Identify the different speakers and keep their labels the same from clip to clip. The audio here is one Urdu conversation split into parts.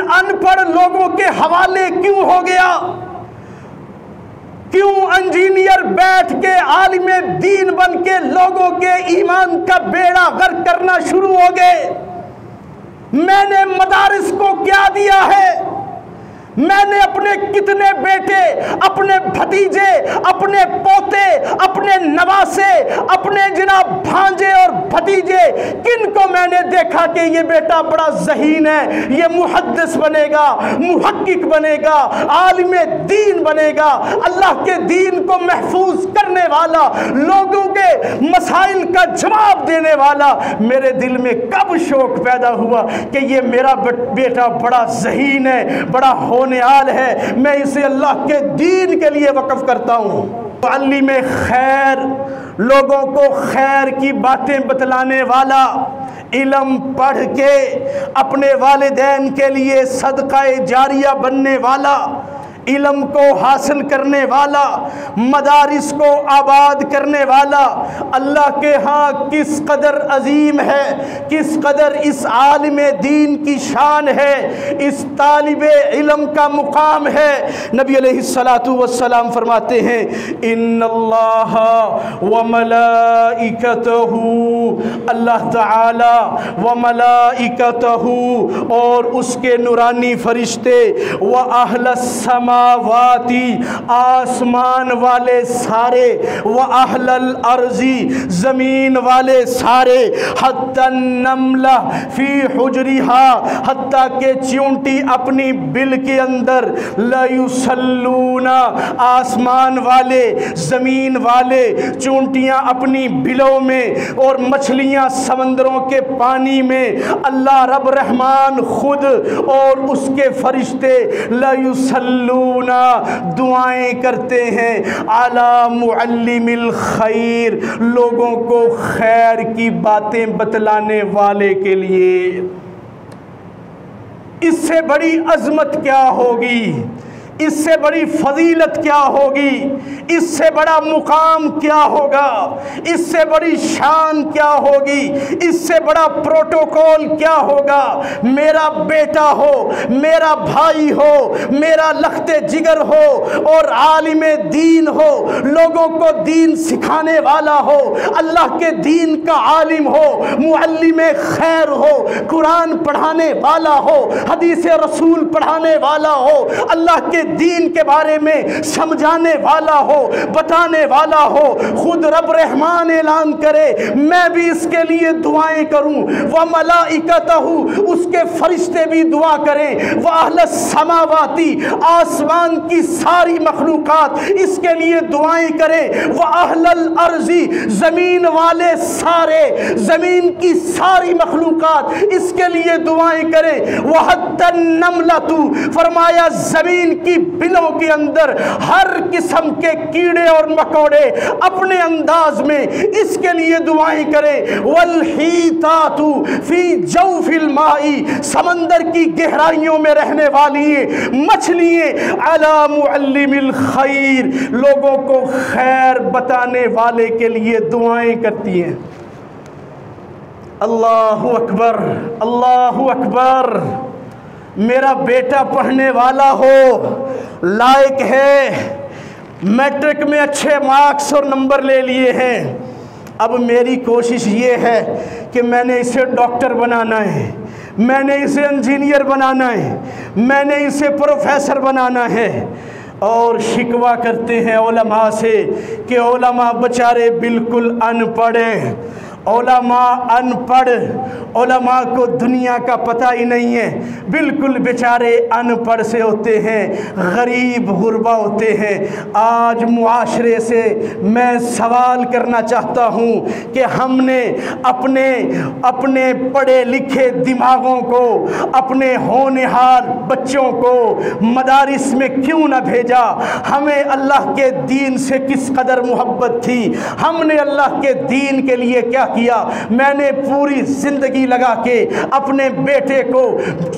Speaker 1: ان پڑھ لوگوں کے حوالے کیوں ہو گیا؟ کیوں انجینئر بیٹھ کے عالم دین بن کے لوگوں کے ایمان کا بیڑا غرق کرنا شروع ہو گئے؟ میں نے مدارس کو کیا دیا ہے؟ میں نے اپنے کتنے بیٹے، اپنے بھتیجے، اپنے پوتے، اپنے نواسے، اپنے جناب بھانجے اور بھتیجے، کن کو میں نے دیکھا کہ یہ بیٹا بڑا ذہین ہے، یہ محدث بنے گا، محقق بنے گا، عالم دین بنے گا، اللہ کے دین کو محفوظ کرنے والا، لوگوں کے مسائل کا جواب دینے والا؟ میرے دل میں کب شوق پیدا ہوا کہ یہ میرا بیٹا بڑا ذہین ہے، بڑا ہونیال ہے، میں اسے اللہ کے دین کے لیے وقف کرتا ہوں۔ معلم خیر، لوگوں کو خیر کی باتیں بتلانے والا، علم پڑھ کے اپنے والدین کے لیے صدقہ جاریہ بننے والا، علم کو حاصل کرنے والا، مدارس کو آباد کرنے والا، اللہ کے ہاں کس قدر عظیم ہے، کس قدر اس عالم دین کی شان ہے، اس طالب علم کا مقام ہے۔ نبی علیہ السلام فرماتے ہیں ان اللہ وملائکتہ، اللہ تعالی وملائکتہ اور اس کے نورانی فرشتے، وَأَهْلَ السَّمَاوَاتِ، آسمان والے سارے، وَأَهْلَ الْأَرْضِ، زمین والے سارے، حَتَّى النَّمْلَةَ فِي حُجْرِهَا، حتیٰ کہ چیونٹی اپنی بل کے اندر، لَيُصَلُّونَ، آسمان والے، زمین والے، چونٹیاں اپنی بلوں میں اور مچھلیاں سمندروں کے پانی میں، اللہ رب رحمان خود اور اس کے فرشتے لَيُصَلُّونَ، دعائیں کرتے ہیں، علی معلم الخیر، لوگوں کو خیر کی باتیں بتلانے والے کے لیے۔ اس سے بڑی عظمت کیا ہوگی؟ اس سے بڑی فضیلت کیا ہوگی؟ اس سے بڑا مقام کیا ہوگا؟ اس سے بڑی شان کیا ہوگی؟ اس سے بڑا پروٹوکول کیا ہوگا؟ میرا بیٹا ہو، میرا بھائی ہو، میرا لخت جگر ہو اور عالم دین ہو، لوگوں کو دین سکھانے والا ہو، اللہ کے دین کا عالم ہو، معلم خیر ہو، قرآن پڑھانے والا ہو، حدیث رسول پڑھانے والا ہو، اللہ کے دین کے بارے میں سمجھانے والا ہو، بتانے والا ہو، خود رب رحمان اعلان کرے میں بھی اس کے لیے دعائیں کروں، وملائکتہ، اس کے فرشتے بھی دعا کریں، وَأَهْلَ السَّمَاوَاتِ، آسمان کی ساری مخلوقات اس کے لیے دعائیں کریں، وَأَهْلَ الْأَرْضِ، زمین والے سارے، زمین کی ساری مخلوقات اس کے لیے دعائیں کریں، وَحَتَّى النَّمْلَةُ، فرمایا زمین کی بلوں کے اندر ہر قسم کے کیڑے اور مکوڑے اپنے انداز میں اس کے لیے دعائیں کریں، وَالْحِيتَاتُ فِي جَوْفِ الْمَاءِ، سمندر کی گہرائیوں میں رہنے والی مچھلیاں، عَلَى مُعَلِّمِ الْخَيْرِ، لوگوں کو خیر بتانے والے کے لیے دعائیں کرتی ہیں۔ اللہ اکبر، اللہ اکبر۔ میرا بیٹا پڑھنے والا ہو، لائق ہے، میٹرک میں اچھے مارکس اور نمبر لے لیے ہیں، اب میری کوشش یہ ہے کہ میں نے اسے ڈاکٹر بنانا ہے، میں نے اسے انجینئر بنانا ہے، میں نے اسے پروفیسر بنانا ہے، اور شکوہ کرتے ہیں علماء سے کہ علماء بچارے بالکل ان پڑھ ہیں، علماء ان پڑھ، علماء کو دنیا کا پتہ ہی نہیں ہے، بالکل بیچارے ان پڑھ سے ہوتے ہیں، غریب غربا ہوتے ہیں۔ آج معاشرے سے میں سوال کرنا چاہتا ہوں کہ ہم نے اپنے پڑھے لکھے دماغوں کو، اپنے ہونہار بچوں کو مدارس میں کیوں نہ بھیجا؟ ہمیں اللہ کے دین سے کس قدر محبت تھی، ہم نے اللہ کے دین کے لیے کیا کیا، میں نے پوری زندگی لگا کے اپنے بیٹے کو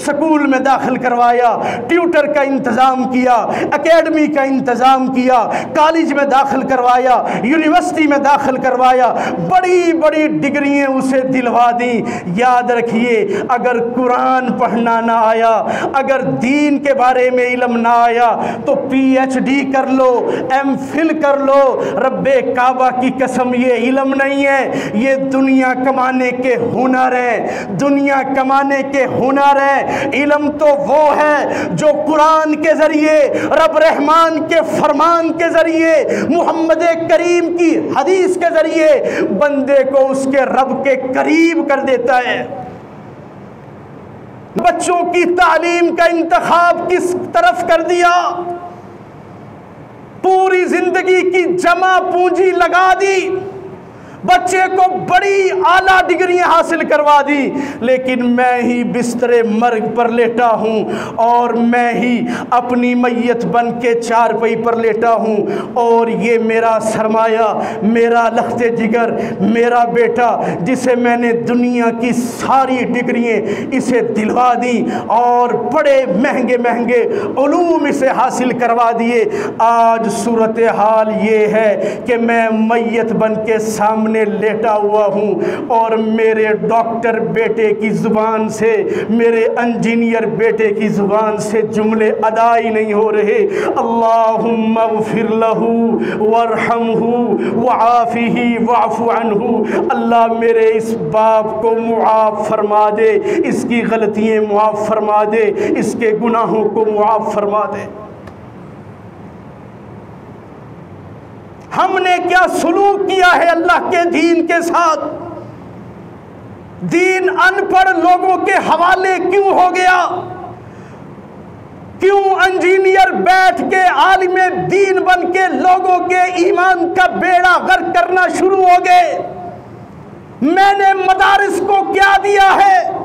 Speaker 1: سکول میں داخل کروایا، ٹیوٹر کا انتظام کیا، اکیڈمی کا انتظام کیا، کالج میں داخل کروایا، یونیورسٹی میں داخل کروایا، بڑی بڑی ڈگریاں اسے دلوا دیں۔ یاد رکھیے، اگر قرآن پڑھنا نہ آیا، اگر دین کے بارے میں علم نہ آیا تو پی ایچ ڈی کر لو، ایم فل کر لو، رب کعبہ کی قسم یہ علم نہیں ہے، یہ دنیا کمانے کے ہنر ہے، دنیا کمانے کے ہنر ہے۔ علم تو وہ ہے جو قرآن کے ذریعے، رب رحمان کے فرمان کے ذریعے، محمد کریم کی حدیث کے ذریعے بندے کو اس کے رب کے قریب کر دیتا ہے۔ بچوں کی تعلیم کا انتخاب کس طرف کر دیا؟ پوری زندگی کی جمع پونجی لگا دی، بچے کو بڑی اعلیٰ ڈگریاں حاصل کروا دی، لیکن میں ہی بستر مرگ پر لیٹا ہوں اور میں ہی اپنی میت بن کے چارپائی پر لیٹا ہوں، اور یہ میرا سرمایہ، میرا لخت جگر، میرا بیٹا جسے میں نے دنیا کی ساری ڈگریاں اسے دلوا دی اور بڑے مہنگے مہنگے علوم اسے حاصل کروا دیے، آج صورتحال یہ ہے کہ میں میت بن کے سامنے لیٹا ہوا ہوں اور میرے ڈاکٹر بیٹے کی زبان سے، میرے انجینئر بیٹے کی زبان سے جملے ادا ہی نہیں ہو رہے۔ اللہم اغفر لہ وارحمہ وعافہ واعف عنہ، اللہ میرے اس باپ کو معاف فرما دے، اس کی غلطیاں معاف فرما دے، اس کے گناہوں کو معاف فرما دے۔ ہم نے کیا سلوک کیا ہے اللہ کے دین کے ساتھ؟ دین ان پڑھ لوگوں کے حوالے کیوں ہو گیا؟ کیوں انجینئر بیٹھ کے عالم دین بن کے لوگوں کے ایمان کا بیڑا غرق کرنا شروع ہو گئے؟ میں نے مدارس کو کیا دیا ہے؟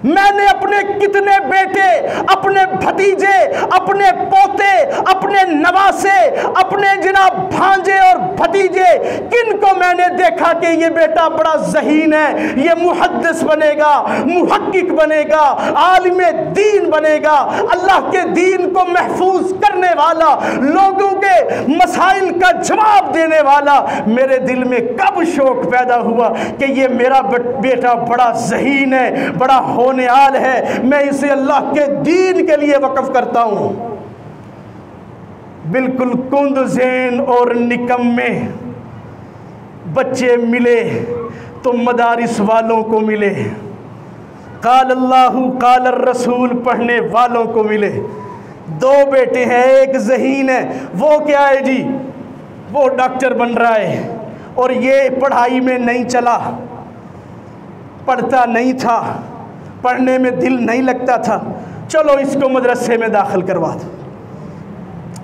Speaker 1: میں نے اپنے کتنے بیٹے، اپنے بھتیجے، اپنے پوتے، اپنے نواسے، اپنے جناب بھانجے اور بھتیجے، کن کو میں نے دیکھا کہ یہ بیٹا بڑا ذہین ہے، یہ محدث بنے گا، محقق بنے گا، عالم دین بنے گا، اللہ کے دین کو محفوظ کرنے والا، لوگوں کے مسائل کا جواب دینے والا؟ میرے دل میں کب شوق پیدا ہوا کہ یہ میرا بیٹا بڑا ذہین ہے، بڑا ہونہال ہے، میں اسے اللہ کے دین کے لیے وقف کرتا ہوں۔ بالکل کند ذہن اور نکمے بچے ملے تو مدارس والوں کو ملے، قال اللہ قال الرسول پڑھنے والوں کو ملے۔ دو بیٹے ہیں، ایک ذہین ہے، وہ کیا ہے جی، وہ ڈاکٹر بن رہا ہے، اور یہ پڑھائی میں نہیں چلا، پڑھتا نہیں تھا، پڑھنے میں دل نہیں لگتا تھا، چلو اس کو مدرسے میں داخل کروا دو۔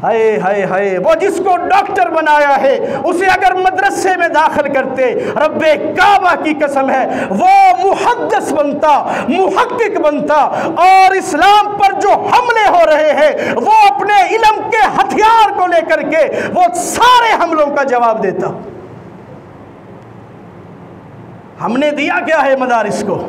Speaker 1: ہائے ہائے ہائے، وہ جس کو ڈاکٹر بنایا ہے اسے اگر مدرسے میں داخل کرتے، رب کعبہ کی قسم ہے وہ محدث بنتا، محقق بنتا، اور اسلام پر جو حملے ہو رہے ہیں وہ اپنے علم کے ہتھیار کو لے کر کے وہ سارے حملوں کا جواب دیتا۔ ہم نے دیا کیا ہے مدارس کو؟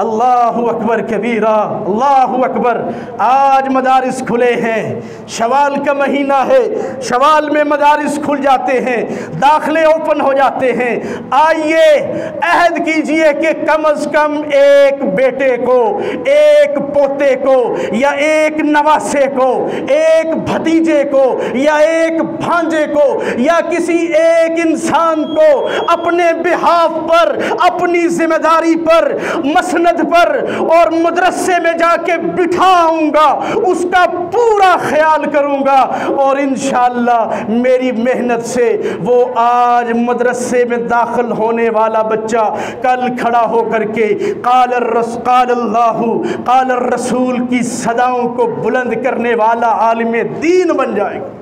Speaker 1: اللہ اکبر کبیرہ، اللہ اکبر۔ آج مدارس کھلے ہیں، شوال کا مہینہ ہے، شوال میں مدارس کھل جاتے ہیں، داخلے اوپن ہو جاتے ہیں۔ آئیے عہد کیجئے کہ کم از کم ایک بیٹے کو، ایک پوتے کو، یا ایک نواسے کو، ایک بھتیجے کو، یا ایک بھانجے کو، یا کسی ایک انسان کو اپنے بہاف پر، اپنی ذمہ داری پر، مسند پر اور مدرسے میں جا کے بٹھاؤں گا، اس کا پورا خیال کروں گا، اور انشاءاللہ میری محنت سے وہ آج مدرسے میں داخل ہونے والا بچہ کل کھڑا ہو کر کے قال اللہ قال الرسول کی صداؤں کو بلند کرنے والا عالم دین بن جائے گا۔